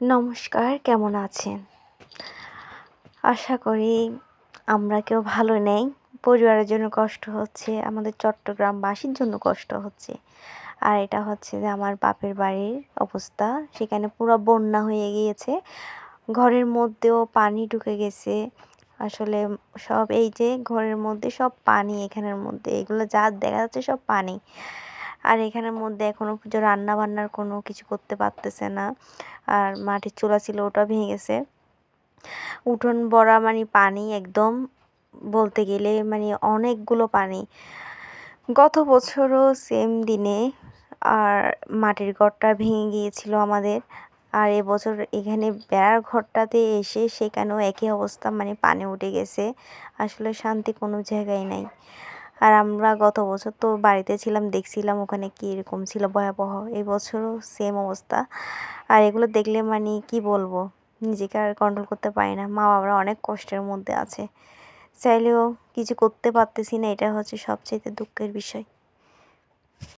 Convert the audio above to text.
নমস্কার, কেমন আছেন? আশা করি আমরা কেউ ভালো নেই। পরিবারের জন্য কষ্ট হচ্ছে, আমাদের চট্টগ্রামবাসীর জন্য কষ্ট হচ্ছে। আর এটা হচ্ছে যে আমার বাপের বাড়ির অবস্থা। সেখানে পুরা বন্যা হয়ে গিয়েছে। ঘরের মধ্যেও পানি ঢুকে গেছে। আসলে সব এই যে ঘরের মধ্যে সব পানি এখানের মধ্যে। এগুলো যা দেখা যাচ্ছে সব পানি। আর এখানের মধ্যে এখনো পর্যন্ত রান্না-বান্নার কোনো কিছু করতে পারতেছে না। আর মাটির চুলা ছিল ওটাও ভেঙে গেছে। উঠোন ভরা মানে পানি একদম বলতে গেলে মানে অনেকগুলো পানি। গত বছরও সেম দিনে আর মাটির ঘরটা ভেঙে গিয়েছিল আমাদের। আর এবছর এখানে বেড়ার ঘরটাতে এসে সেখানেও একই অবস্থা মানে পানি উঠে গেছে। আসলে শান্তি কোনো জায়গায় নাই। আর আমরা গত বছর তো বাড়িতে ছিলাম, দেখছিলাম ওখানে কীরকম ছিল ভয়াবহ। এবছরও সেম অবস্থা। আর এগুলো দেখলে মানে কি বলবো, নিজেকে আর কন্ট্রোল করতে পারি না। মা-বাবারা অনেক কষ্টের মধ্যে আছে। চাইলেও কিছু করতে পারতেছি না, এটা হচ্ছে সবচাইতে দুঃখের বিষয়।